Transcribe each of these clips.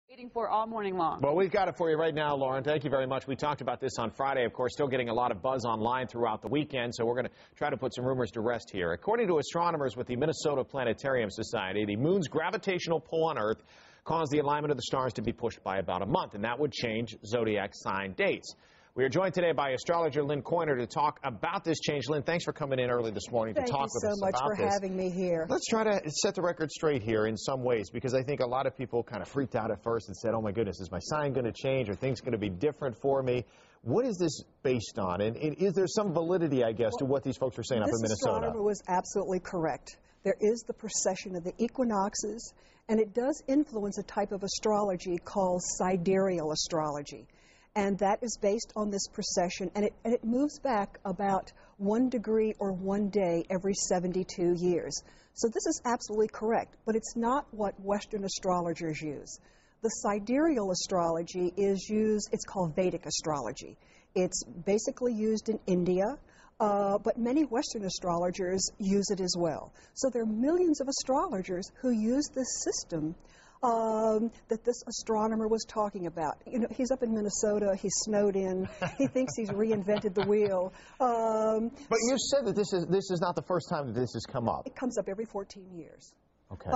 Waiting for all morning long. Well, we've got it for you right now, Lauren. Thank you very much. We talked about this on Friday, of course, still getting a lot of buzz online throughout the weekend, so we're going to try to put some rumors to rest here. According to astronomers with the Minnesota Planetarium Society, the moon's gravitational pull on Earth caused the alignment of the stars to be pushed by about a month, and that would change zodiac sign dates. We are joined today by astrologer Lynn Koiner to talk about this change. Lynn, thanks for coming in early this morning to talk with us about this. Thank you so much for having me here. Let's try to set the record straight here in some ways, because I think a lot of people kind of freaked out at first and said, oh my goodness, is my sign going to change? Are things going to be different for me? What is this based on? And is there some validity, I guess, to what these folks are saying up in Minnesota? This astronomer was absolutely correct. There is the precession of the equinoxes, and it does influence a type of astrology called sidereal astrology. And that is based on this precession, and it moves back about 1 degree or 1 day every 72 years. So this is absolutely correct, but it's not what Western astrologers use. The sidereal astrology is used, it's called Vedic astrology. It's basically used in India, but many Western astrologers use it as well. So there are millions of astrologers who use this system that this astronomer was talking about. You know, he's up in Minnesota, he's snowed in, he thinks he's reinvented the wheel. But you said that this is not the first time that this has come up. It comes up every 14 years. Okay.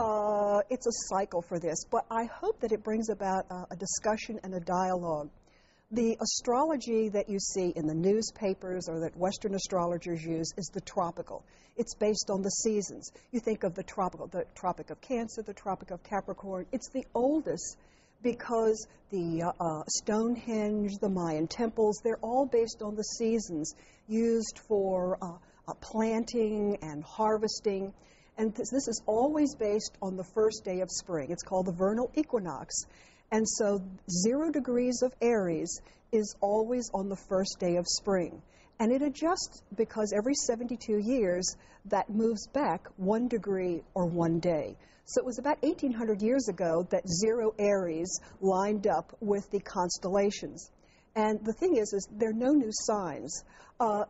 It's a cycle for this, but I hope that it brings about a discussion and a dialogue. The astrology that you see in the newspapers or that Western astrologers use is the tropical. It's based on the seasons. You think of the tropical, the Tropic of Cancer, the Tropic of Capricorn. It's the oldest because the Stonehenge, the Mayan temples, they're all based on the seasons used for planting and harvesting. And this is always based on the first day of spring. It's called the vernal equinox. And so 0 degrees of Aries is always on the first day of spring. And it adjusts because every 72 years that moves back 1 degree or 1 day. So it was about 1800 years ago that 0 Aries lined up with the constellations. And the thing is there are no new signs.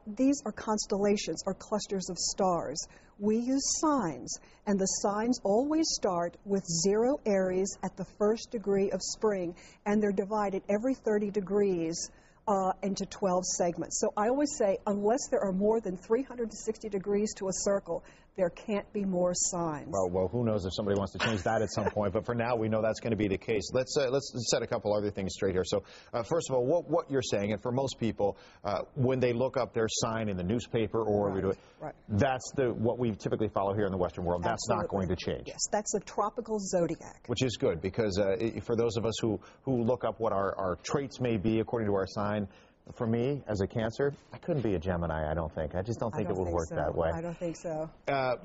These are constellations or clusters of stars. We use signs, and the signs always start with 0 Aries at the first degree of spring, and they're divided every 30 degrees into 12 segments. So I always say, unless there are more than 360 degrees to a circle, there can't be more signs. Well, who knows if somebody wants to change that at some point, but for now we know that's going to be the case. Let's set a couple other things straight here. So first of all, what you're saying, and for most people, when they look up their sign in the newspaper or we do it, that's what we typically follow here in the Western world. That's not going to change. Yes, that's a tropical zodiac. Which is good, because for those of us who look up what our traits may be according to our sign, for me, as a Cancer, I couldn't be a Gemini, I don't think. I just don't think it would work that way. I don't think so.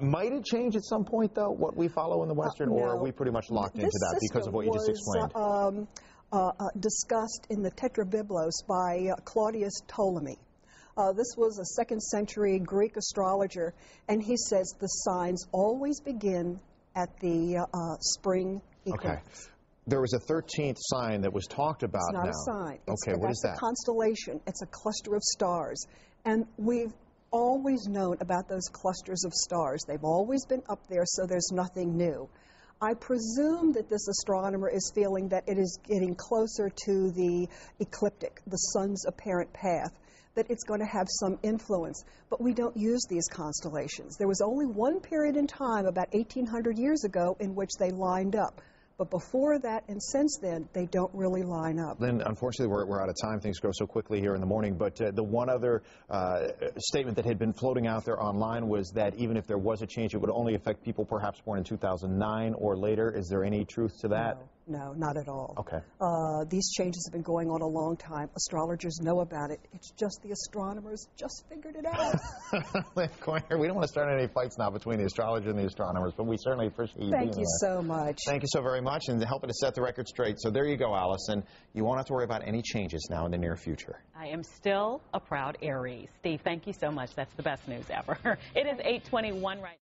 Might it change at some point, though, what we follow in the Western, or are we pretty much locked into that because of what you just explained? Discussed in the Tetrabiblos by Claudius Ptolemy. This was a 2nd century Greek astrologer, and he says the signs always begin at the spring equinox. Okay. There was a 13th sign that was talked about now. It's not a sign. What is that? It's a constellation. It's a cluster of stars. And we've always known about those clusters of stars. They've always been up there, so there's nothing new. I presume that this astronomer is feeling that it is getting closer to the ecliptic, the sun's apparent path, that it's going to have some influence. But we don't use these constellations. There was only one period in time, about 1800 years ago, in which they lined up. But before that and since then, they don't really line up. Lynn, unfortunately, we're out of time. Things go so quickly here in the morning. But the one other statement that had been floating out there online was that even if there was a change, it would only affect people perhaps born in 2009 or later. Is there any truth to that? No, not at all. Okay. These changes have been going on a long time. Astrologers know about it. It's just the astronomers just figured it out. Lynn Koiner, we don't want to start any fights now between the astrologers and the astronomers, but we certainly appreciate you being here. Thank you so much. Thank you so very much, and helping to set the record straight. So there you go, Allison. You won't have to worry about any changes now in the near future. I am still a proud Aries. Steve, thank you so much. That's the best news ever. It is 8:21 right now.